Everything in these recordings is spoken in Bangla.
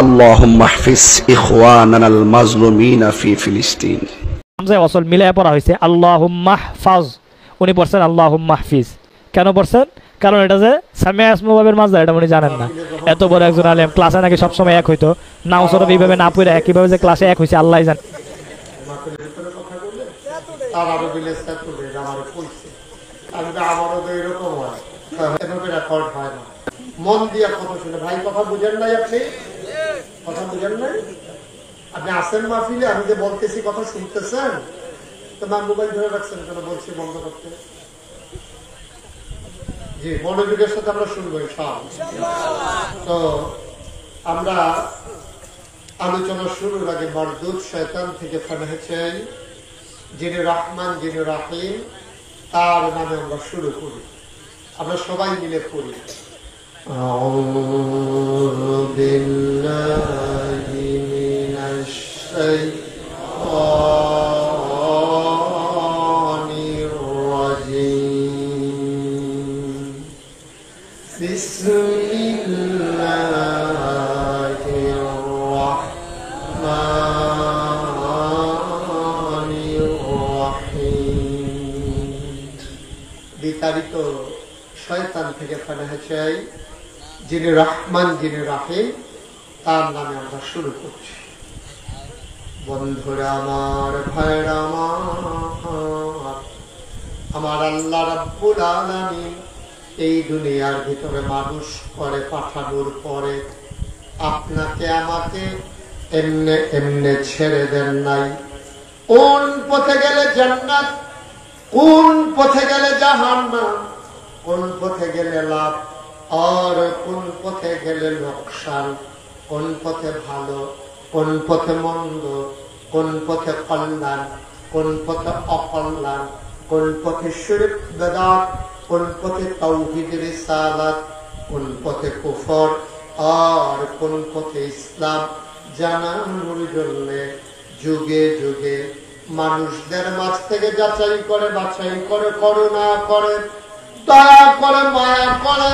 আল্লাহুম্মা হাফিজ ইখওয়ানানাল মাজলুমিনা ফি ফিলিস্তিন। হামজা ওয়াসল মিলায়া পড়া হয়েছে আল্লাহুম্মা হাফাজ, উনি পড়ছেন আল্লাহুম্মা হাফিজ। কেন পড়ছেন? কারণ এটা যে সামিয়া ইসমু বাবের মাজদা, এটা উনি জানেন না। এত বড় একজন আলেম, ক্লাসে নাকি সবসময় এক হইতো, নাও সরব এইভাবে না পড়ে একইভাবে যে ক্লাসে এক হয়েছে আল্লাহ জানে। মন দিয়া কথা শুনে ভাই, কথা বুঝেন নাই আপনি? কথা বুঝেন নাই? আপনি আসেন মাহফিলে, আমি যে বলতেছি কথা শুনতেছেন? তোমার মোবাইল ধরে রাখছেন কেন? বলছি বন্ধ করতে। জি, মনোযোগের সাথে আমরা শুনবো ইনশাআল্লাহ। তো আমরা আলোচনা শুরুর আগে মারদুদ শয়তান থেকে ফানাহ চাই, যিনি রহমান যিনি রাহিম, তার নামে আমরা শুরু করি। আমরা সবাই মিলে পড়ি। আউযু বিল্লাহি মিনাশ শাইতানির রাজীম। বিসমিল্লাহির রাহমানির রাহিম। বিতাড়িত শয়তান থেকে ফানাহ চাই, যিনি রহমান যিনি রাহিম, তার নামে আমরা শুরু করছি। বন্ধুরা আমার, ভাইরা আমার আল্লাহ রাব্বুল আলামিন এই দুনিয়ার ভিতরে মানুষ করে পাঠানোর পরে আপনাকে আমাকে এমনে এমনে ছেড়ে দেন নাই। কোন পথে গেলে জান্নাত, কোন পথে গেলে জাহান্নাম, কোন পথে গেলে লাভ আর কোন পথে গেলে লোকসান, কোন পথে ভালো, কোন পথে মন্দ, কোন পথে কল্যাণ, কোন পথে অকল্যাণ, কোন পথে শিরক বিদআত, কোন পথে তাওহীদ রিসালাত, কোন পথে কুফর আর কোন পথে ইসলাম জানানোর জন্য যুগে যুগে মানুষদের মাঝ থেকে যাচাই করে বাছাই করে, করুণা করে, দয়া করে, মায়া করে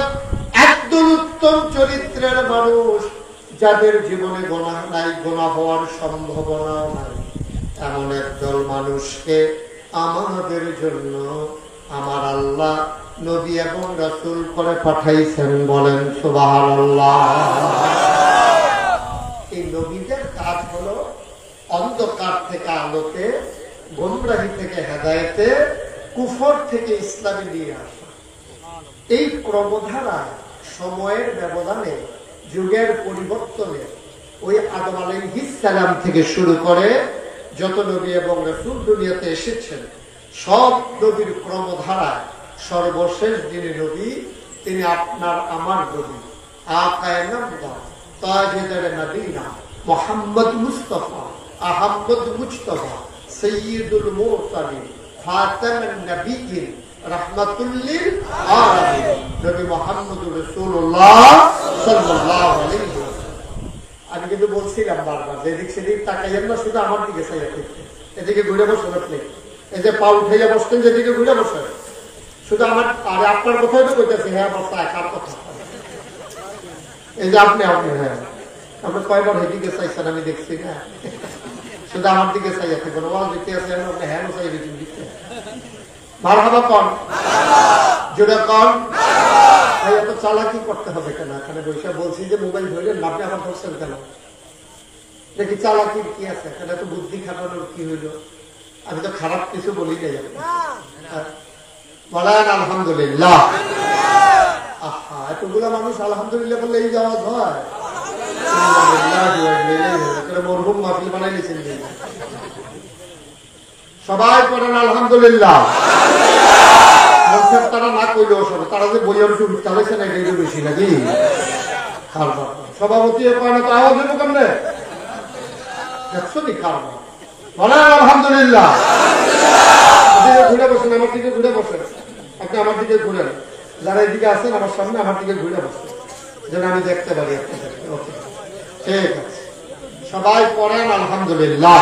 একদল উত্তম চরিত্রের মানুষ, যাদের জীবনে গুনাহ নাই, গুনাহ হওয়ার সম্ভাবনা নাই, এমন একদল মানুষকে আমাদের জন্য আমার আল্লাহ নবী এবং রাসূল করে পাঠাইছেন। বলেন সুবহানাল্লাহ। এই নবীদের কাজ হলো অন্ধকার থেকে আলোতে, গোমরাহি থেকে হেদায়েতে, কুফর থেকে ইসলামে নিয়ে আসা। এই ক্রমধারা সময়ের ব্যবধানে, যুগের পরিবর্তনে, ওই আদম আলাইহিস সালাম থেকে শুরু করে যত নবী এবং রাসূল দুনিয়াতে এসেছেন, সব নবীর ক্রমধারায় সর্বশেষ যিনি নবী, তিনি আপনার আমার নবী, আকায়ে নামদা তাজেদারে মদিনা মুহাম্মদ মুস্তাফা আহমদ মুজতবা সৈয়দুল মুরসালিন খাতামুন নবিয়্যিন রাহমাতুল লিল আলামিন নবী মুহাম্মদুর রাসূলুল্লাহ সাল্লাল্লাহু আলাইহি ওয়াসাল্লাম। আমি কিন্তু বলছিলাম বারবার, যেদিক সেদিক তাকাইয়েন না, শুধু আমার দিকে চাইয়া থাকতে। এদিকে ঘুরে বসে আপনি, এই যে পা উঠাইয়া বসতেন, যেদিকে ঘুরে বসে শুধু আমার, আরে আপনার কথাই তো কইতেছি। হ্যাঁ বসা একার কথা, এই যে আপনি আপনি হ্যাঁ আপনি কয়বার এদিকে চাইছেন আমি দেখছি না, শুধু আমার দিকে চাইয়া থাকবেন। ওয়াজ দিতে আছে আপনি হ্যাঁ চাই দিতে। মারহাবা কন, জোরে কন। এত চালাকি করতে হবে কেন? এখানে বসে বলছি যে মোবাইল ধরলেন, আপনি আমার ধরছেন কেন? দেখি চালাকির কি আছে এখানে? তো বুদ্ধি খাটানোর কি হইল? আমি তো খারাপ কিছু বলি নাই। বলেন আলহামদুলিল্লাহ। আহা, এতগুলো মানুষ আলহামদুলিল্লাহ বললে এই যাওয়া হয়। মরহুম মাহফিল বানাই নিয়েছেন। সবাই পড়েন আলহামদুলিল্লাহ। তারা না কইলেও সব, তারা যে বই অংশ চালাইছে না, এটা বেশি নাকি সভাপতি কয় না তো আওয়াজ দেবো কেমনে? দেখছো নি খারাপ। বলেন আলহামদুলিল্লাহ। ঘুরে বসেন, আমার দিকে ঘুরে বসেন। আপনি আমার দিকে ঘুরেন, যারা এদিকে আছেন আমার সামনে, আমার দিকে ঘুরে বসেন যেন আমি দেখতে পারি আপনাদেরকে। ওকে, ঠিক আছে। সবাই পড়েন আলহামদুলিল্লাহ।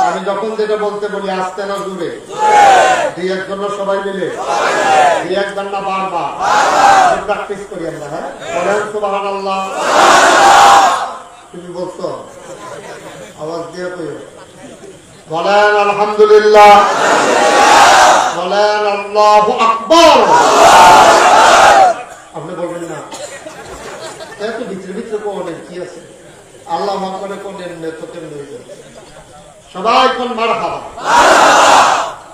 আমি যখন যেটা বলতে বলি আসতে না দূরে, দুই একজন সবাই মিলে, দুই একজন না বারবার প্র্যাকটিস করি আমরা। হ্যাঁ, বলেন সুবহানাল্লাহ। আওয়াজ দিয়ে কই বলেন আলহামদুলিল্লাহ, বলেন আল্লাহু আকবার। আপনি বলবেন না এত ভিতরে ভিতরে কোন কি আছে, আল্লাহ আকবারে কোন নেতৃত্বের হয়ে যাবে। সবাই কোন মারহাবা।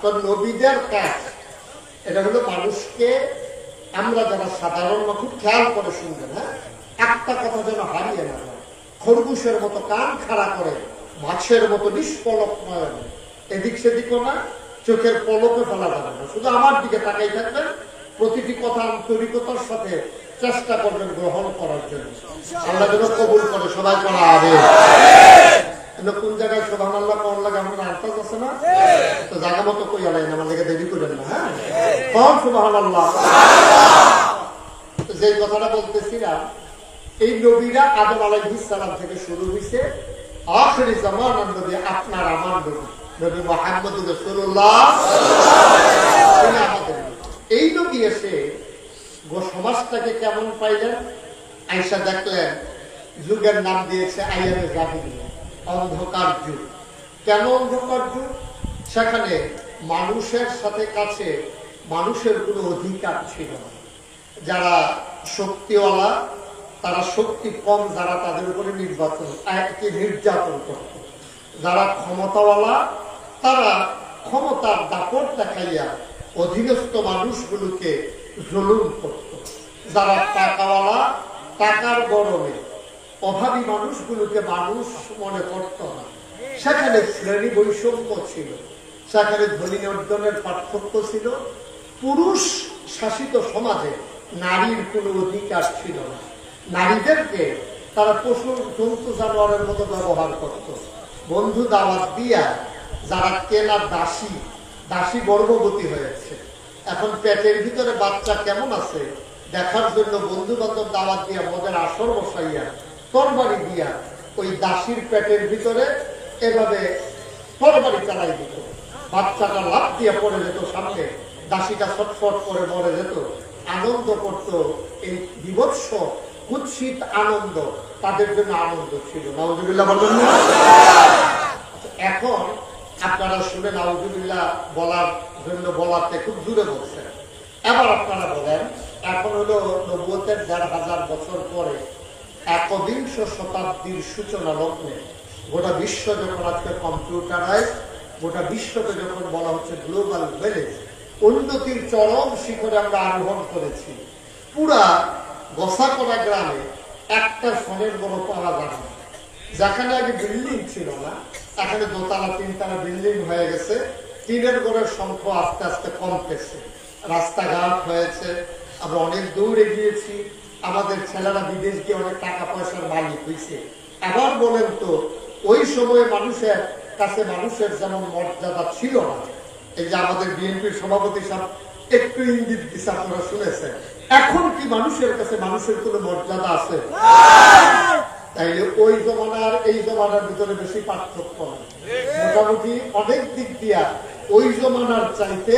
তো নবীদের কাজ এটা হলো মানুষকে, আমরা যারা সাধারণ খুব খেয়াল করে শুনবেন, হ্যাঁ, একটা কথা যেন হারিয়ে না যায়। খরগোশের মতো কান খাড়া করে, মাছের মতো নিষ্পলক নয়ন, এদিক সেদিকও না, চোখের পলকে ফেলা যাবে না, শুধু আমার দিকে তাকাই থাকবেন। প্রতিটি কথা আন্তরিকতার সাথে চেষ্টা করবেন গ্রহণ করার জন্য। আল্লাহ যেন কবুল করে। সবাই করা হবে। কোন জায়গায় সুবহানাল্লাহ কোন লাগে আমরা আন্তাজ আছে না, তো জায়গা মতো কই আলাই না, আমার দিকে দেরি করেন না। হ্যাঁ, কোন সুবহানাল্লাহ। যে কথাটা বলতেছিলাম, এই নবীরা আদম আলাইহিস সালাম থেকে শুরু হয়েছে, আখিরি জামানার নবী আপনার আমার নবী, নবী মুহাম্মদ রাসূলুল্লাহ। এই নবী এসে সমাজটাকে কেমন পাইলেন? আয়েশা দেখলেন যুগের নাম দিয়েছে আইয়ামে জাহিলিয়া, অন্ধকার যুগ। কেন অন্ধকার যুগ? সেখানে মানুষের সাথে কাছে মানুষের কোনো অধিকার ছিল না। যারা শক্তিওয়ালা তারা শক্তি কম, যারা তাদের উপরে নির্যাতন করত। যারা ক্ষমতাওয়ালা তারা ক্ষমতার দাপট দেখাইয়া অধীনস্থ মানুষগুলোকে জুলুম করত। যারা টাকাওয়ালা টাকার গরমে অভাবী মানুষগুলোকে মানুষ মনে করত না। সেখানে শ্রেণী বৈষম্য ছিল, সেখানে ধনী অর্জনের পার্থক্য ছিল। পুরুষ শাসিত সমাজে নারীর কোনো অধিকার ছিল না। নারীদেরকে তারা পশু জন্তু জানোয়ারের মতো ব্যবহার করত। বন্ধু দাওয়াত দিয়া যারা কেনা দাসী, দাসী গর্ভবতী হয়েছে, এখন পেটের ভিতরে বাচ্চা কেমন আছে দেখার জন্য বন্ধু বান্ধব দাওয়াত দিয়া মদের আসর বসাইয়া তরবারি দিয়া ওই দাসীর পেটের ভিতরে এভাবে তরবারি চালাই দিত। বাচ্চাটা লাফ দিয়ে পড়ে যেত সামনে, দাসীটা ছটফট করে মরে যেত। আনন্দ করত। এই বিভৎস কুৎসিত আনন্দ তাদের জন্য আনন্দ ছিল। নাউজুবিল্লাহ বলবেন না? এখন আপনারা শুনে নাউজুবিল্লাহ বলার জন্য বলাতে খুব দূরে বলছেন। এবার আপনারা বলেন, এখন হলো নবুয়তের ১,৫০০ বছর পরে একবিংশ শতাব্দীর সূচনা লগ্নে গোটা বিশ্ব যখন আজকে কম্পিউটারাইজ, গোটা বিশ্বকে যখন বলা হচ্ছে গ্লোবাল ভিলেজ, উন্নতির চরম শিখরে আমরা আরোহণ করেছি। পুরা গোসাকড়া গ্রামে একটা ফোনের বড় পাওয়া যাবে না। যেখানে আগে বিল্ডিং ছিল না, এখানে দোতলা তিনতলা বিল্ডিং হয়ে গেছে। টিনের ঘরের সংখ্যা আস্তে আস্তে কমতেছে। রাস্তাঘাট হয়েছে, আমরা অনেক দূর এগিয়েছি। আমাদের ছেলেরা বিদেশ গিয়ে অনেক টাকা পয়সার মালিক হয়েছে। আবার বলেন তো, ওই সময় মানুষের কাছে মানুষের যেমন মর্যাদা ছিল না। এই যে আমাদের বিএনপির সভাপতি সাহেব একটু ইঙ্গিত দিচ্ছে, আপনারা শুনেছেন। এখন কি মানুষের কাছে মানুষের কোনো মর্যাদা আছে? তাইলে ওই জমানার এই জমানার ভিতরে বেশি পার্থক্য নেই। মোটামুটি অনেক দিক দিয়া ওই জমানার চাইতে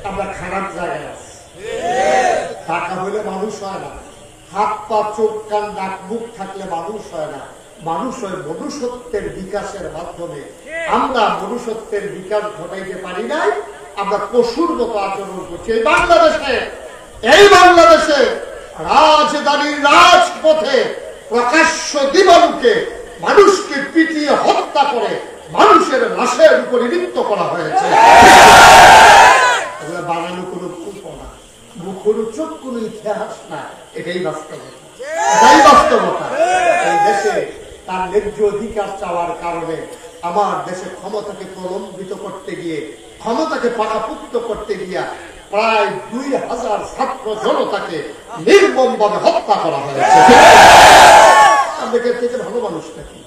আমরা খারাপ জায়গায় আছি। টাকা হইলে মানুষ হয় না, হাত পা চোখ কান নাক মুখ থাকলে মানুষ হয় না। মানুষ হয় মনুষ্যত্বের বিকাশের মাধ্যমে। আমরা মনুষ্যত্বের বিকাশ ঘটাইতে পারি নাই, আমরা পশুর মতো আচরণ করছি। এই বাংলাদেশে রাজধানীর রাজপথে প্রকাশ্য দিবালুকে মানুষকে পিটিয়ে হত্যা করে মানুষের লাশের উপরে নৃত্য করা হয়েছে। বানানো কোনো কল্পনা, মুখরোচক কোনো ইতিহাস না, এটাই বাস্তবতা। এটাই বাস্তবতা। এই দেশে তার ন্যায্য অধিকার চাওয়ার কারণে আমার দেশে ক্ষমতাকে প্রলম্বিত করতে গিয়ে, ক্ষমতাকে পাকাপুক্ত করতে গিয়া প্রায় ২,০০০ ছাত্র জনতাকে নির্মমভাবে হত্যা করা হয়েছে। আমরা থেকে ভালো মানুষ নাকি?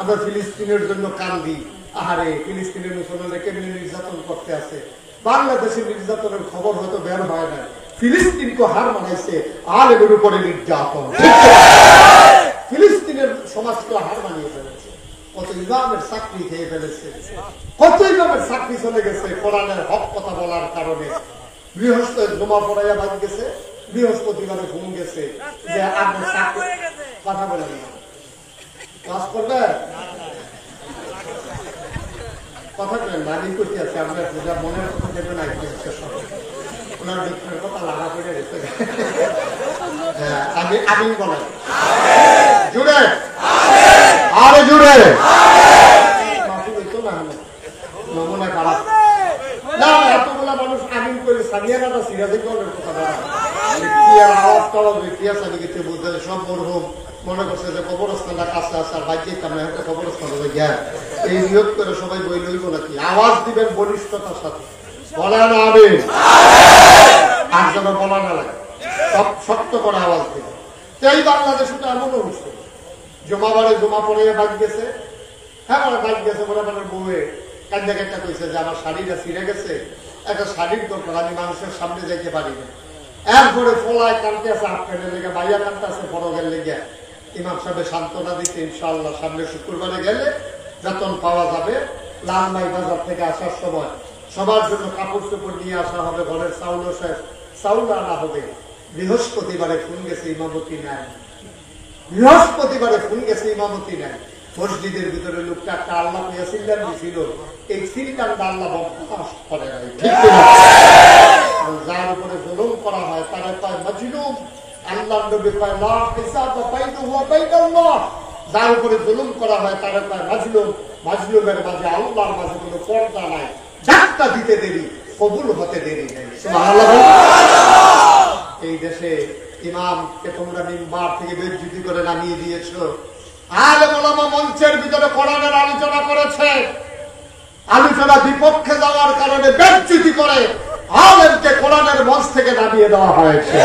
আমরা ফিলিস্তিনের জন্য কান্দি, আহারে ফিলিস্তিনের মুসলমানরা কেমনি নির্যাতন করতে আছে। বাংলাদেশের নির্যাতনের খবর হয়তো বের হয় না, ফিলিস্তিনকে হার মানাইছে আলেমের উপরে নির্যাতন। ফিলিস্তিনের সমাজকে হার মানিয়ে ফেলেছে। কত ইমামের চাকরি খেয়ে ফেলেছে, কত ইমামের চাকরি চলে গেছে কোরআনের হক কথা বলার কারণে। বৃহস্পতি জমা পড়াইয়া বাদ গেছে, বৃহস্পতিবারে ঘুম গেছে যে আপনার চাকরি কথা বলেন না, ক্লাস করবে কথা কেন আমি করতে আছি, আপনার যেটা মনের কথা দেবেন ওনার বিক্ষের কথা লাগা করে রেখে আমি বলেন জুড়ে আরে জুড়ে মাফি হইতো না নমুনা খারাপ না, এতগুলা মানুষ আমিন করে সানিয়াটা সিরাজে কলের কথা কি আর আওয়াজ করা কি আছে আমি কিছু বুঝতে সব মরহুম মনে করছে যে কবরস্থানটা কাছে আছে আর বাইকে কামে একটা কবরস্থান হয়ে গেল এই নিয়োগ করে সবাই বই লইব নাকি আওয়াজ দিবেন বলিষ্ঠতার সাথে বলেন আমি আর যেন বলা না লাগে সব শক্ত করে আওয়াজ দিবেন। এই বাংলাদেশে তো এমনও হচ্ছে জমাবারে জমা পড়ে বাদ গেছে, হ্যাঁ মানে বাদ গেছে বলে মানে বউয়ে কান্দা কান্দা কইছে যে আমার শাড়িটা ছিঁড়ে গেছে, একটা শাড়ির দরকার, আমি মানুষের সামনে যাইতে পারি না। এরপরে ফলায় কানতে আছে হাফ প্যান্টের লেগে, বাইয়া কানতে আছে ফরগের লেগে। ইমাম সাহেব সান্ত্বনা দিতে ইনশাআল্লাহ সামনে শুক্রবারে গেলে বেতন পাওয়া যাবে। লালমাই বাজার থেকে আসার সময় সবার জন্য কাপড় চোপড় নিয়ে আসা হবে, ঘরের চাউলও শেষ, চাউল আনা হবে। বৃহস্পতিবারে ফোন গেছে ইমামতি নাই, বৃহস্পতিবারে ফোন গেছে ইমামতি নাই। মসজিদের ভিতরে লোকটা একটা আল্লাহ সিলিন্ডার দিছিল, এই সিলিন্ডারটা আল্লাহ বরদাস্ত করে নাই, ঠিক কিনা? যার উপরে জুলুম করা হয় তারা পায় মাজলুম, আল্লাহ নবী পায় লা হিসাব বাইনাহু ওয়া বাইনাল্লাহ। যার উপরে জুলুম করা হয় তারা পায় মাজলুম, মাজলুমের মাঝে আল্লাহর মাঝে কোনো পর্দা নাই, ডাক্তার দিতে দেরি কবুল হতে দেরি নাই। সুবহানাল্লাহ। এই দেশে ইমামকে তোমরা মিম্বার থেকে বেজ্জতি করে নামিয়ে দিয়েছো। আলেম ওলামা মঞ্চের ভিতরে কোরআনের আলোচনা করেছে, আলোচনা বিপক্ষে যাওয়ার কারণে বেজ্জতি করে আলেমকে কোরআনের মঞ্চ থেকে নামিয়ে দেওয়া হয়েছে।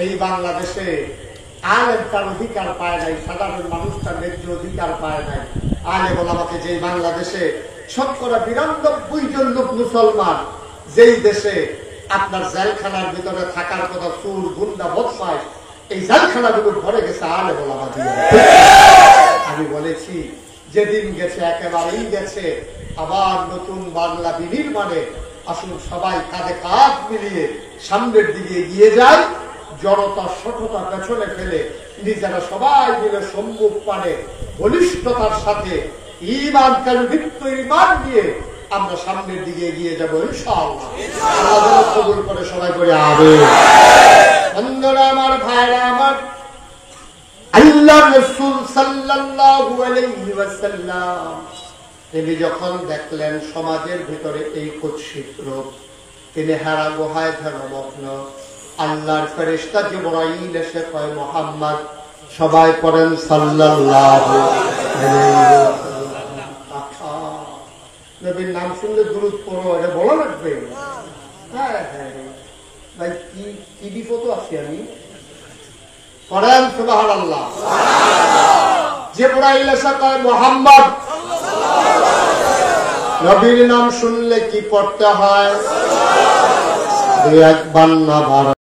এই বাংলাদেশে আলেম তার অধিকার পায় নাই, সাধারণ মানুষ তার ন্যায্য অধিকার পায় নাই। আলেম ওলামাকে যে বাংলাদেশে ৯৯ জন লোক মুসলমান, যেই দেশে আপনার জেলখানার ভিতরে থাকার কথা চুর গুন্ডা বদমাইশ, এই জেলখানাগুলো ভরে গেছে আলেম ওলামা দিয়ে। আমি বলেছি যেদিন গেছে একেবারেই গেছে, আবার নতুন বাংলা বিনির্মাণে আসুন সবাই কাঁধে কাঁধ মিলিয়ে সামনের দিকে এগিয়ে যায়। জড়তা শঠতা পেছনে ফেলে নিজেরা সবাই মিলে সম্মুখ পানে বলিষ্ঠতার সাথে ঈমানকে দীপ্ত ঈমান দিয়ে আমরা সামনের দিকে এগিয়ে যাব ইনশাআল্লাহ। আল্লাহ কবুল করে সবাই করে আমিন। বন্ধুরা আমার, ভাইরা আমার, আল্লাহ রাসূল সাল্লাল্লাহু আলাইহি ওয়াসাল্লাম তিনি যখন দেখলেন সমাজের ভিতরে এই কুৎসিত রোগ, তিনি হারা গুহায় ধ্যানমগ্ন। আল্লাহর ফেরেশতা জিবরাইল এসে কয় মুহাম্মদ, সবাই পড়েন সাল্লাল্লাহু আলাইহি ওয়াসাল্লাম। নবীর নাম শুনলে দুরূদ পড়ো, এটা বলা লাগবে। হ্যাঁ হ্যাঁ ভাই, কি বিপদ আছি আমি, পড়েন সুবহানাল্লাহ। জিবরাইল এসে কয় মুহাম্মদ, নবীর নাম শুনলে কি পড়তে হয়? দুই একবার না